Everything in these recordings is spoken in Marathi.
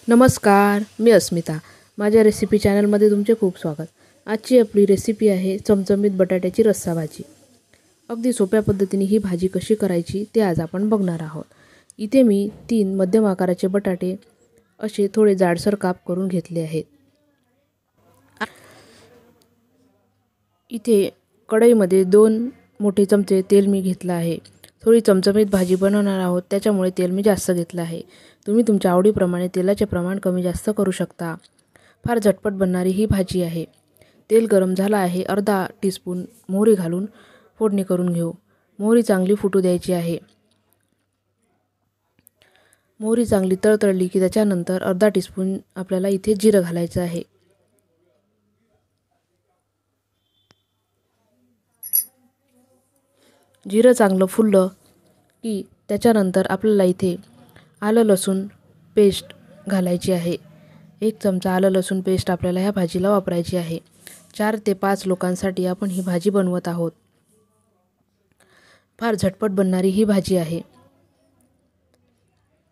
नमस्कार, मी अस्मिता. माझ्या रेसिपी चॅनलमध्ये तुमचे खूप स्वागत. आजची आपली रेसिपी आहे चमचमीत बटाट्याची रस्सा भाजी. अगदी सोप्या पद्धतीने ही भाजी कशी करायची ते आज आपण बघणार आहोत. इथे मी 3 मध्यम आकाराचे बटाटे असे थोडे जाडसर काप करून घेतले आहेत. इथे कढईमध्ये 2 मोठे चमचे तेल मी घेतलं आहे. थोडी चमचमीत भाजी बनवणार आहोत त्याच्यामुळे तेल मी जास्त घेतलं आहे. तुम्ही तुमच्या आवडीप्रमाणे तेलाचे प्रमाण कमी जास्त करू शकता. फार झटपट बनणारी ही भाजी आहे. तेल गरम झालं आहे. अर्धा टीस्पून मोहरी घालून फोडणी करून घेऊ. मोहरी चांगली फुटू द्यायची आहे. मोहरी चांगली तळतळली की त्याच्यानंतर अर्धा टीस्पून आपल्याला इथे जिरं घालायचं आहे. जिरं चांगलं फुललं की त्याच्यानंतर आपल्याला इथे आलं लसूण पेस्ट घालायची आहे. 1 चमचा आलं लसूण पेस्ट आपल्याला ह्या भाजीला वापरायची आहे. 4 ते 5 लोकांसाठी आपण ही भाजी बनवत आहोत. फार झटपट बनणारी ही भाजी आहे.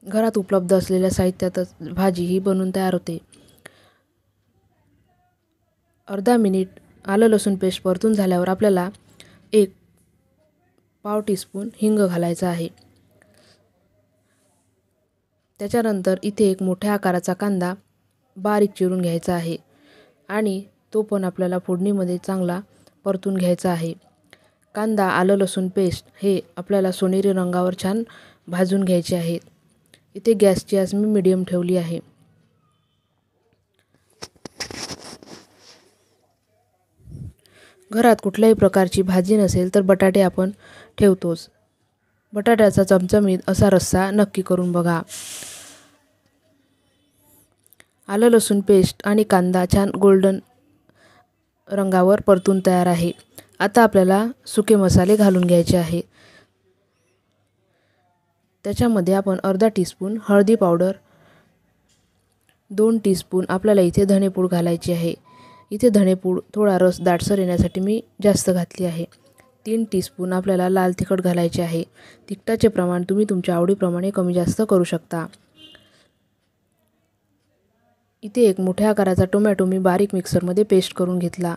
घरात उपलब्ध असलेल्या साहित्यातच भाजी ही बनवून तयार होते. अर्धा मिनिट आलं लसूण पेस्ट परतून झाल्यावर आपल्याला 1 पाव टीस्पून हिंग घालायचा आहे. त्याच्यानंतर इथे 1 मोठ्या आकाराचा कांदा बारीक चिरून घ्यायचा आहे आणि तो पण आपल्याला फोडणीमध्ये चांगला परतून घ्यायचा आहे. कांदा आलं लसूण पेस्ट हे आपल्याला सोनेरी रंगावर छान भाजून घ्यायचे आहेत. इथे गॅसची आच मी मीडियम ठेवली आहे. घरात कुठल्याही प्रकारची भाजी नसेल तर बटाटे आपण ठेवतोच. बटाट्याचा चमचमीत असा रस्सा नक्की करून बघा. आलं लसूण पेस्ट आणि कांदा छान गोल्डन रंगावर परतून तयार आहे. आता आपल्याला सुके मसाले घालून घ्यायचे आहे. त्याच्यामध्ये आपण अर्धा टीस्पून हळदी पावडर, 2 टीस्पून आपल्याला इथे धणेपूड घालायची आहे. इथे धणेपूड थोडा रस दाटसर येण्यासाठी मी जास्त घातली आहे. 3 टीस्पून आपल्याला लाल तिखट घालायचे आहे. तिखटाचे प्रमाण तुम्ही तुमच्या आवडीप्रमाणे कमी जास्त करू शकता. इथे 1 मोठ्या आकाराचा टोमॅटो मी बारीक मिक्सरमध्ये पेस्ट करून घेतला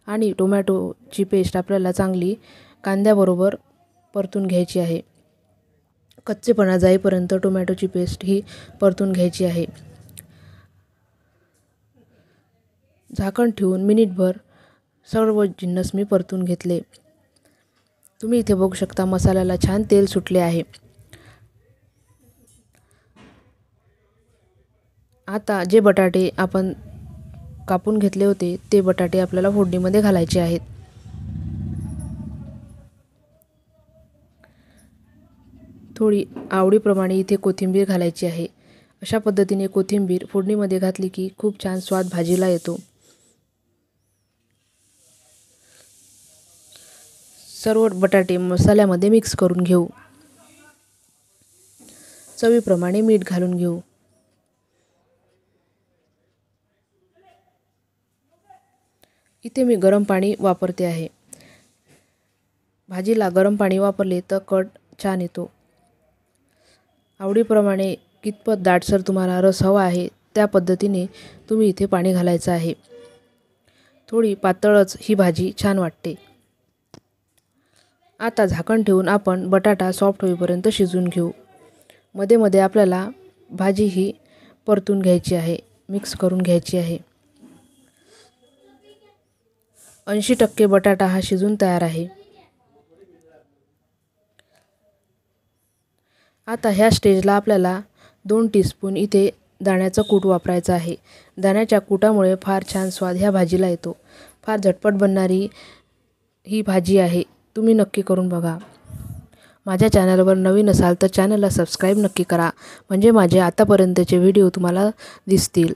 आणि टोमॅटोची पेस्ट आपल्याला चांगली कांद्याबरोबर परतून घ्यायची आहे. कच्चेपणा जाईपर्यंत टोमॅटोची पेस्ट ही परतून घ्यायची आहे. झाकण ठेवून मिनिटभर सर्व जिन्नस मी परतून घेतले. तुम्ही इथे बघू शकता मसाल्याला छान तेल सुटले आहे. आता जे बटाटे आपण कापून घेतले होते ते बटाटे आपल्याला फोडणीमध्ये घालायचे आहेत. थोडी आवडीप्रमाणे इथे कोथिंबीर घालायची आहे. अशा पद्धतीने कोथिंबीर फोडणीमध्ये घातली की खूप छान स्वाद भाजीला येतो. सर्व बटाटे मसाल्यामध्ये मिक्स करून घेऊ. चवीप्रमाणे मीठ घालून घेऊ. इथे मी गरम पाणी वापरते आहे. भाजीला गरम पाणी वापरले तर कट छान येतो. आवडीप्रमाणे कितपत दाटसर तुम्हाला रस हवा आहे त्या पद्धतीने तुम्ही इथे पाणी घालायचं आहे. थोडी पातळच ही भाजी छान वाटते. आता झाकण ठेवून आपण बटाटा सॉफ्ट होईपर्यंत शिजवून घेऊ. मध्ये मध्ये आपल्याला भाजी ही परतून घ्यायची आहे, मिक्स करून घ्यायची आहे. 80% बटाटा हा शिजून तयार आहे. आता ह्या स्टेजला आपल्याला 2 टीस्पून इथे दाण्याचं कूट वापरायचं आहे. दाण्याच्या कूटामुळे फार छान स्वाद ह्या भाजीला येतो. फार झटपट बनणारी ही भाजी आहे. तुम्ही नक्की करून बघा. माझ्या चॅनलवर नवीन असाल तर चॅनलला सबस्क्राईब नक्की करा, म्हणजे माझे आतापर्यंतचे व्हिडिओ तुम्हाला दिसतील.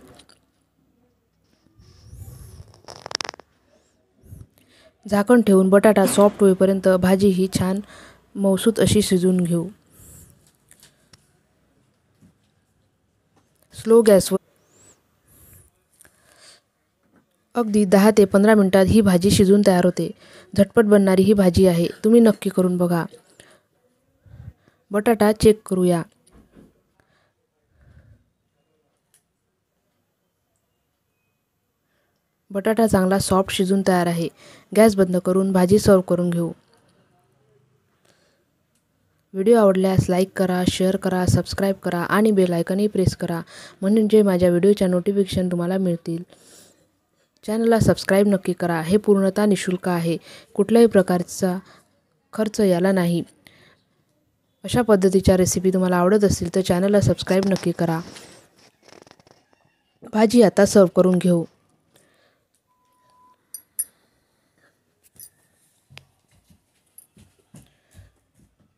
झाकण ठेवून बटाटा सॉफ्ट होईपर्यंत भाजी ही छान मऊसूत अशी शिजवून घेऊ. स्लो गॅसवर अगदी 10 ते 15 मिनिटात ही भाजी शिजून तयार होते. झटपट बनणारी ही भाजी आहे. तुम्ही नक्की करून बघा. बटाटा चेक करूया. बटाटा चांगला सॉफ्ट शिजून तयार आहे. गॅस बंद करून भाजी सर्व करून घेऊ. व्हिडिओ आवडल्यास लाईक करा, शेअर करा, सबस्क्राईब करा आणि बेल आयकॉनही प्रेस करा म्हणजे माझ्या व्हिडिओच्या नोटिफिकेशन तुम्हाला मिळतील. चॅनलला सबस्क्राईब नक्की करा. हे पूर्णतः निःशुल्क आहे. कुठल्याही प्रकारचा खर्च याला नाही. अशा पद्धतीच्या रेसिपी तुम्हाला आवडत असतील तर चॅनलला सबस्क्राईब नक्की करा. भाजी आता सर्व करून घेऊ.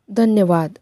धन्यवाद.